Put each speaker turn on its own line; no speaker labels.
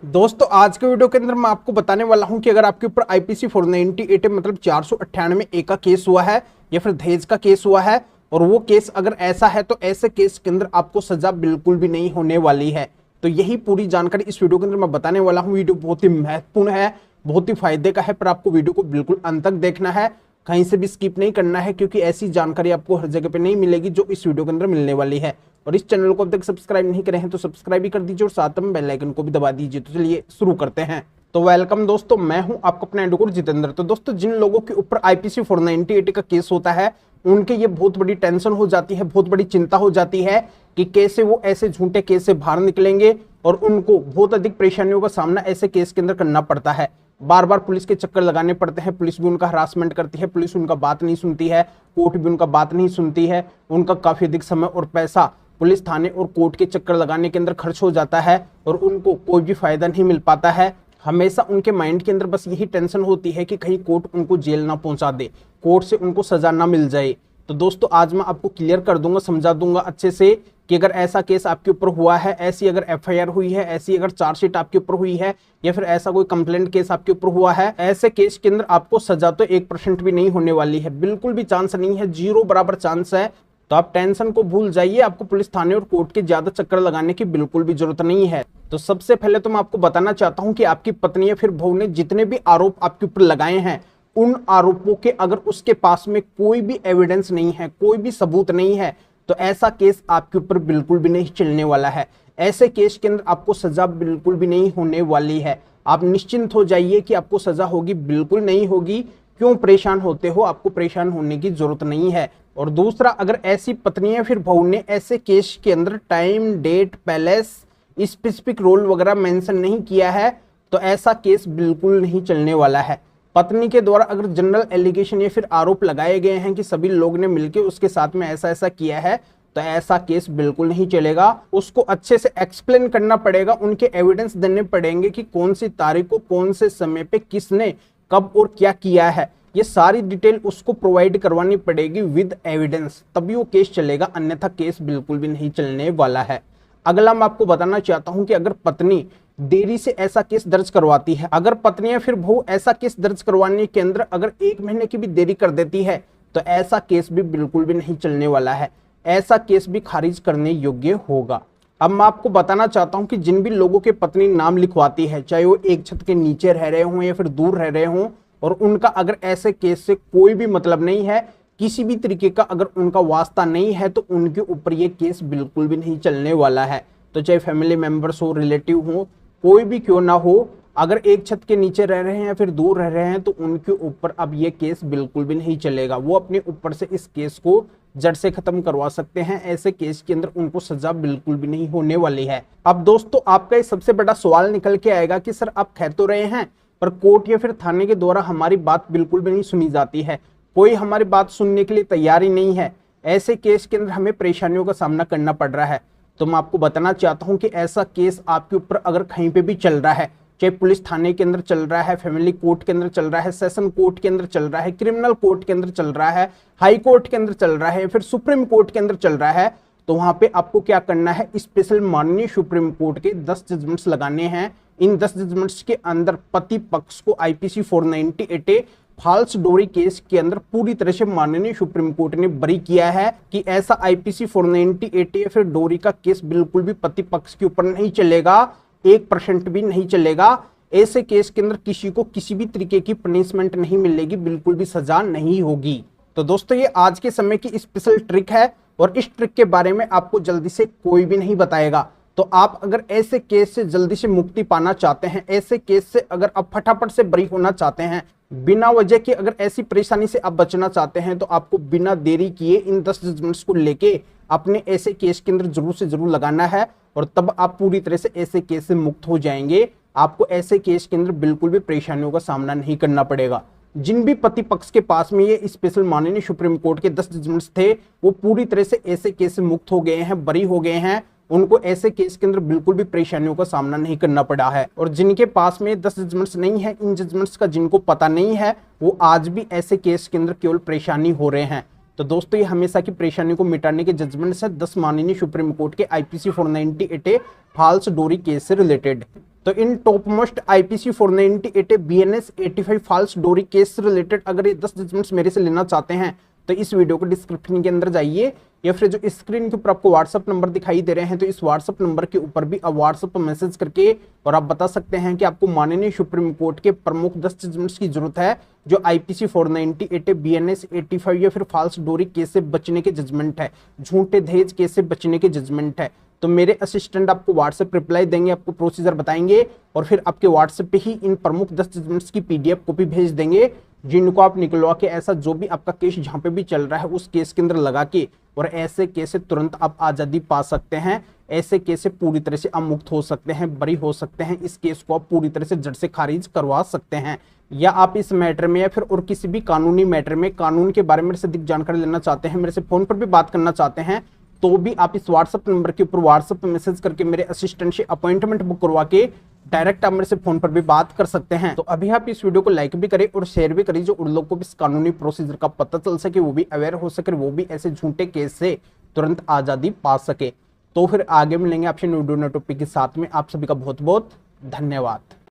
दोस्तों आज के वीडियो के अंदर मैं आपको बताने वाला हूं कि अगर आपके ऊपर आईपीसी 498 मतलब 498 ए का केस हुआ है या फिर दहेज का केस हुआ है और वो केस अगर ऐसा है तो ऐसे केस के अंदर आपको सजा बिल्कुल भी नहीं होने वाली है। तो यही पूरी जानकारी इस वीडियो के अंदर मैं बताने वाला हूं। वीडियो बहुत ही महत्वपूर्ण है, बहुत ही फायदे का है, पर आपको वीडियो को बिल्कुल अंत तक देखना है, कहीं से भी स्किप नहीं करना है, क्योंकि ऐसी जानकारी आपको हर जगह पे नहीं मिलेगी जो इस वीडियो के अंदर मिलने वाली है। और इस चैनल को अब तक सब्सक्राइब नहीं करे हैं तो सब्सक्राइब भी कर दीजिए और साथ में बेल आइकन को भी दबा दीजिए। तो चलिए शुरू करते हैं। तो वेलकम दोस्तों, मैं हूं आपका अपना एडवोकेट जितेंद्र। तो दोस्तों जिन लोगों के ऊपर आईपीसी 498 का केस होता है उनके ये बहुत बड़ी टेंशन हो जाती है, बहुत बड़ी चिंता हो जाती है कि कैसे वो ऐसे झूठे केस से बाहर निकलेंगे, और उनको बहुत अधिक परेशानियों का सामना ऐसे केस के अंदर करना पड़ता है। बार बार पुलिस के चक्कर लगाने पड़ते हैं, पुलिस भी उनका हरासमेंट करती है, पुलिस उनका बात नहीं सुनती है, कोर्ट भी उनका बात नहीं सुनती है, उनका काफी अधिक समय और पैसा पुलिस थाने और कोर्ट के चक्कर लगाने के अंदर खर्च हो जाता है और उनको कोई भी फायदा नहीं मिल पाता है। हमेशा उनके माइंड के अंदर बस यही टेंशन होती है कि कहीं कोर्ट उनको जेल ना पहुंचा दे, कोर्ट से उनको सजा ना मिल जाए। तो दोस्तों आज मैं आपको क्लियर कर दूंगा, समझा दूंगा अच्छे से कि अगर ऐसा केस आपके ऊपर हुआ है, ऐसी अगर एफआईआर हुई है, ऐसी अगर चार्जशीट आपके ऊपर हुई है, या फिर ऐसा कोई कंप्लेंट केस आपके ऊपर हुआ है, ऐसे केस के अंदर आपको सजा तो 1% भी नहीं होने वाली है, बिल्कुल भी चांस नहीं है, 0 बराबर चांस है। तो आप टेंशन को भूल जाइए, आपको पुलिस थाने और कोर्ट के ज्यादा चक्कर लगाने की बिल्कुल भी जरूरत नहीं है। तो सबसे पहले तो मैं आपको बताना चाहता हूं कि आपकी पत्नी या फिर बहू ने जितने भी आरोप आपके ऊपर लगाए हैं, उन आरोपों के अगर उसके पास में कोई भी एविडेंस नहीं है, कोई भी सबूत नहीं है, तो ऐसा केस आपके ऊपर बिल्कुल भी नहीं चलने वाला है। ऐसे केस के अंदर आपको सजा बिल्कुल भी नहीं होने वाली है। आप निश्चिंत हो जाइए कि आपको सजा होगी, बिल्कुल नहीं होगी। क्यों परेशान होते हो? आपको परेशान होने की जरूरत नहीं है। और दूसरा, अगर ऐसी पत्नी या फिर बहू ने ऐसे केस के अंदर time, date, place, specific role वगैरह मेंशन नहीं किया है, तो ऐसा केस बिल्कुल नहीं चलने वाला है। पत्नी के द्वारा अगर जनरल एलिगेशन या फिर आरोप लगाए गए हैं कि सभी लोग ने मिलकर उसके साथ में ऐसा ऐसा किया है, तो ऐसा केस बिल्कुल नहीं चलेगा। उसको अच्छे से एक्सप्लेन करना पड़ेगा, उनके एविडेंस देने पड़ेंगे कि कौन सी तारीख को, कौन से समय पे किसने कब और क्या किया है, ये सारी डिटेल उसको प्रोवाइड करवानी पड़ेगी विद एविडेंस, तभी वो केस चलेगा, अन्यथा केस बिल्कुल भी नहीं चलने वाला है। अगला मैं आपको बताना चाहता हूं कि अगर पत्नी देरी से ऐसा केस दर्ज करवाती है, अगर पत्नी या फिर बहू ऐसा केस दर्ज करवाने के अंदर अगर 1 महीने की भी देरी कर देती है, तो ऐसा केस भी बिल्कुल भी नहीं चलने वाला है, ऐसा केस भी खारिज करने योग्य होगा। अब मैं आपको बताना चाहता हूं कि जिन भी लोगों के पत्नी नाम लिखवाती है, चाहे वो एक छत के नीचे रह रहे हों या फिर दूर रह रहे हों, और उनका अगर ऐसे केस से कोई भी मतलब नहीं है, किसी भी तरीके का अगर उनका वास्ता नहीं है, तो उनके ऊपर ये केस बिल्कुल भी नहीं चलने वाला है। तो चाहे फैमिली मेंबर्स हो, रिलेटिव हो, कोई भी क्यों ना हो, अगर एक छत के नीचे रह रहे हैं या फिर दूर रह रहे हैं, तो उनके ऊपर अब ये केस बिल्कुल भी नहीं चलेगा। वो अपने ऊपर से इस केस को जड़ से खत्म करवा सकते हैं। ऐसे केस के अंदर उनको सजा बिल्कुल भी नहीं होने वाली है। अब दोस्तों आपका ये सबसे बड़ा सवाल निकल के आएगा कि सर आप कह तो रहे हैं, पर कोर्ट या फिर थाने के द्वारा हमारी बात बिल्कुल भी नहीं सुनी जाती है, कोई हमारी बात सुनने के लिए तैयार ही नहीं है, ऐसे केस के अंदर हमें परेशानियों का सामना करना पड़ रहा है। तो मैं आपको बताना चाहता हूं कि ऐसा केस आपके ऊपर अगर कहीं पे भी चल रहा है, चाहे पुलिस थाने के अंदर चल रहा है, फैमिली कोर्ट के अंदर चल रहा है, सेशन कोर्ट के अंदर चल रहा है, क्रिमिनल कोर्ट के अंदर चल रहा है, हाई कोर्ट के अंदर चल रहा है, फिर सुप्रीम कोर्ट के अंदर चल रहा है, तो वहां पे आपको क्या करना है, स्पेशल माननीय सुप्रीम कोर्ट के 10 जजमेंट्स लगाने हैं। इन 10 जजमेंट्स के अंदर पति पक्ष को आईपीसी 498 फॉल्स डोरी केस के अंदर पूरी तरह से माननीय सुप्रीम कोर्ट ने बरी किया है कि ऐसा आईपीसी 498 या फिर डोरी का केस बिल्कुल भी पति पक्ष के ऊपर नहीं चलेगा, 1% भी नहीं चलेगा। ऐसे केस के अंदर किसी को किसी भी तरीके की पनिशमेंट नहीं मिलेगी, बिल्कुल भी सजा नहीं होगी। तो दोस्तों ये आज के समय की स्पेशल ट्रिक है, और इस ट्रिक के बारे में आपको जल्दी से कोई भी नहीं बताएगा। तो आप अगर ऐसे केस से जल्दी से मुक्ति पाना चाहते हैं, ऐसे केस से अगर आप फटाफट से बरी होना चाहते हैं, बिना वजह के अगर ऐसी परेशानी से आप बचना चाहते हैं, तो आपको बिना देरी किए इन 10 जजमेंट्स को लेके अपने ऐसे केस के अंदर जरूर से जरूर लगाना है, और तब आप पूरी तरह से ऐसे केस से मुक्त हो जाएंगे। आपको ऐसे केस के अंदर बिल्कुल भी परेशानियों का सामना नहीं करना पड़ेगा। जिन भी पति पक्ष के पास में ये स्पेशल माननीय सुप्रीम कोर्ट के 10 जजमेंट्स थे, वो पूरी तरह से ऐसे केस से मुक्त हो गए हैं, बरी हो गए हैं, उनको ऐसे केस के अंदर बिल्कुल भी परेशानियों का सामना नहीं करना पड़ा है। और जिनके पास में 10 जजमेंट्स नहीं है, इन जजमेंट्स का जिनको पता नहीं है, वो आज भी ऐसे केस के अंदर केवल परेशानी हो रहे हैं। तो दोस्तों ये हमेशा की परेशानी को मिटाने के जजमेंट्स है 10 माननीय सुप्रीम कोर्ट के आईपीसी 498 फॉल्स डोरी केस से रिलेटेड। तो इन top most IPC 498 BNS 85 false dowry case related अगर ये 10 जजमेंट्स मेरे से लेना चाहते हैं तो इस वीडियो को डिस्क्रिप्शन के अंदर जाइए, या फिर जो स्क्रीन के ऊपर आपको व्हाट्सअप नंबर दिखाई दे रहे हैं तो इस व्हाट्सअप नंबर के ऊपर भी आप व्हाट्सअप पर मैसेज करके और आप बता सकते हैं कि आपको माननीय सुप्रीम कोर्ट के प्रमुख 10 जजमेंट्स की जरूरत है जो आईपीसी 498 बीएनएस 85 या फिर फॉल्स डोरी केस से बचने के जजमेंट है, झूठे दहेज केस से बचने के जजमेंट है। तो मेरे असिस्टेंट आपको व्हाट्सएप रिप्लाई देंगे, आपको प्रोसीजर बताएंगे और फिर आपके व्हाट्सएप पे ही इन प्रमुख 10 जजमेंट्स की पीडीएफ कॉपी भेज देंगे, जिनको आप निकलवा के ऐसा जो भी आपका केस जहां पे भी चल रहा है उस केस के अंदर लगा के और ऐसे केस से तुरंत आप आजादी पा सकते हैं। ऐसे केस से पूरी तरह से आप मुक्त हो सकते हैं, बरी हो सकते हैं। इस केस को आप पूरी तरह से जड़ से खारिज करवा सकते हैं। या आप इस मैटर में या फिर और किसी भी कानूनी मैटर में कानून के बारे में मेरे से अधिक जानकारी लेना चाहते हैं, मेरे से फोन पर भी बात करना चाहते हैं, तो भी आप इस व्हाट्सएप नंबर के ऊपर व्हाट्सएप पे मैसेज करके मेरे असिस्टेंट से अपॉइंटमेंट बुक करवा के डायरेक्ट आप मेरे से फोन पर भी बात कर सकते हैं। तो अभी आप इस वीडियो को लाइक भी करें और शेयर भी करें, जो उन लोगों को भी इस कानूनी प्रोसीजर का पता चल सके, वो भी अवेयर हो सके, वो भी ऐसे झूठे केस से तुरंत आजादी पा सके। तो फिर आगे मिलेंगे आपसे वीडियो टॉपिक के साथ में। आप सभी का बहुत बहुत धन्यवाद।